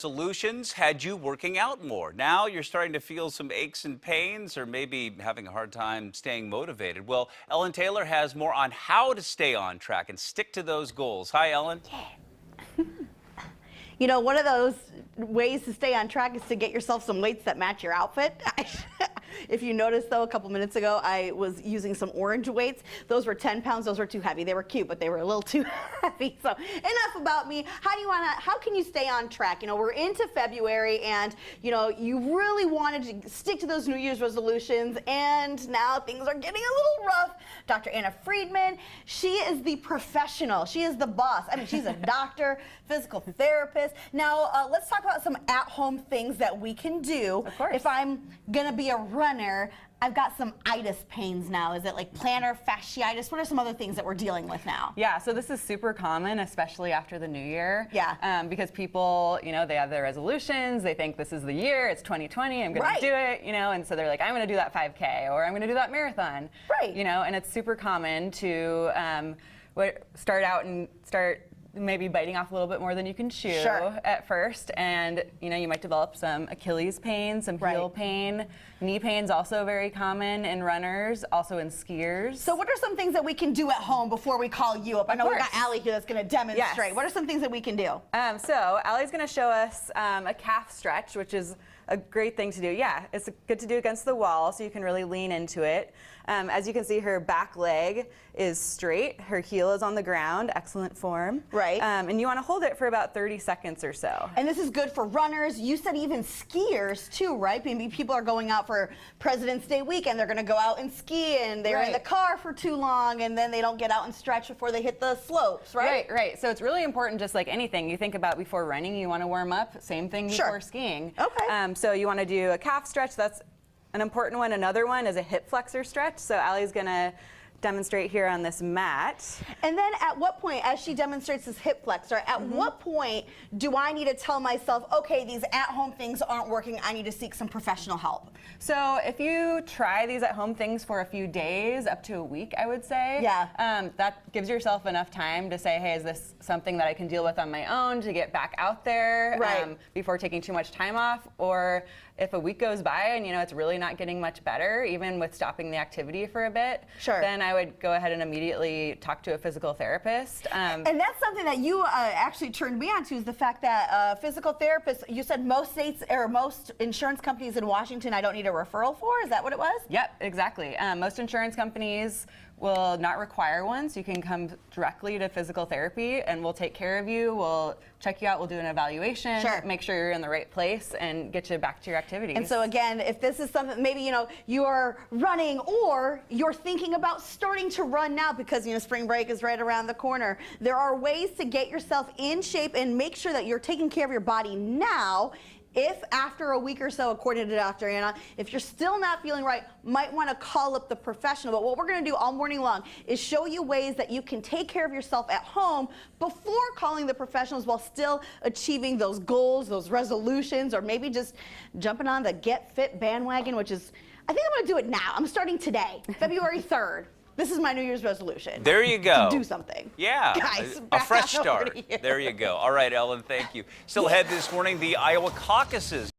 Solutions had you working out more. Now you're starting to feel some aches and pains or maybe having a hard time staying motivated. Well, Ellen Taylor has more on how to stay on track and stick to those goals. Hi, Ellen. You know, one of those ways to stay on track is to get yourself some weights that match your outfit. If you noticed, though, a couple minutes ago, I was using some orange weights. Those were 10 pounds. Those were too heavy. They were cute, but they were a little too heavy. So enough about me. How can you stay on track? You know, we're into February, and, you know, you really wanted to stick to those New Year's resolutions, and now things are getting a little rough. Dr. Anna Friedman, she is the professional. She is the boss. I mean, she's a doctor, physical therapist. Now, let's talk about some at-home things that we can do. Of course. If I'm going to be a runner, I've got some itis pains now. Is it like plantar fasciitis? What are some other things that we're dealing with now? Yeah, so this is super common, especially after the new year. Yeah. Because people, you know, they have their resolutions. They think this is the year. It's 2020. I'm going to do it, you know, and so they're like, I'm going to do that 5K or I'm going to do that marathon. Right. You know, and it's super common to start maybe biting off a little bit more than you can chew at first, and you know, you might develop some Achilles pain, some heel pain. Knee pain's also very common in runners, also in skiers. So what are some things that we can do at home before we call you up? I know we got Allie here that's going to demonstrate. Yes. What are some things that we can do? So Allie's going to show us a calf stretch, which is a great thing to do. Yeah, it's good to do against the wall so you can really lean into it. As you can see, her back leg is straight. Her heel is on the ground. Excellent form. Right. And you want to hold it for about 30 seconds or so. And this is good for runners. You said even skiers too, right? Maybe people are going out for President's Day weekend. They're going to go out and ski, and they're in the car for too long, and then they don't get out and stretch before they hit the slopes, right? Right. So it's really important, just like anything you think about before running, you want to warm up. Same thing before skiing. Okay. So you want to do a calf stretch. That's an important one. Another one is a hip flexor stretch. So Allie's going to demonstrate here on this mat. And then at what point, as she demonstrates this hip flexor, at what point do I need to tell myself, okay, these at-home things aren't working, I need to seek some professional help? So if you try these at-home things for a few days, up to a week, I would say, that gives yourself enough time to say, hey, is this something that I can deal with on my own to get back out there before taking too much time off? Or if a week goes by and you know it's really not getting much better, even with stopping the activity for a bit, then I would go ahead and immediately talk to a physical therapist. And that's something that you actually turned me on to, is the fact that physical therapists, you said most states or most insurance companies in Washington I don't need a referral for. Is that what it was? Yep, exactly. Most insurance companies will not require one, so you can come directly to physical therapy and we'll take care of you. We'll check you out, we'll do an evaluation, make sure you're in the right place and get you back to your activities. And so again, if this is something, maybe you know you're running or you're thinking about starting to run now because you know spring break is right around the corner, there are ways to get yourself in shape and make sure that you're taking care of your body now. If after a week or so, according to Dr. Anna, if you're still not feeling right, might want to call up the professional. But what we're going to do all morning long is show you ways that you can take care of yourself at home before calling the professionals while still achieving those goals, those resolutions, or maybe just jumping on the Get Fit bandwagon, which is, I think I'm going to do it now. I'm starting today, February 3rd. This is my New Year's resolution. There you go. To do something. Yeah. Guys, a fresh start. There you go. All right, Ellen, thank you. Still ahead this morning, the Iowa caucuses.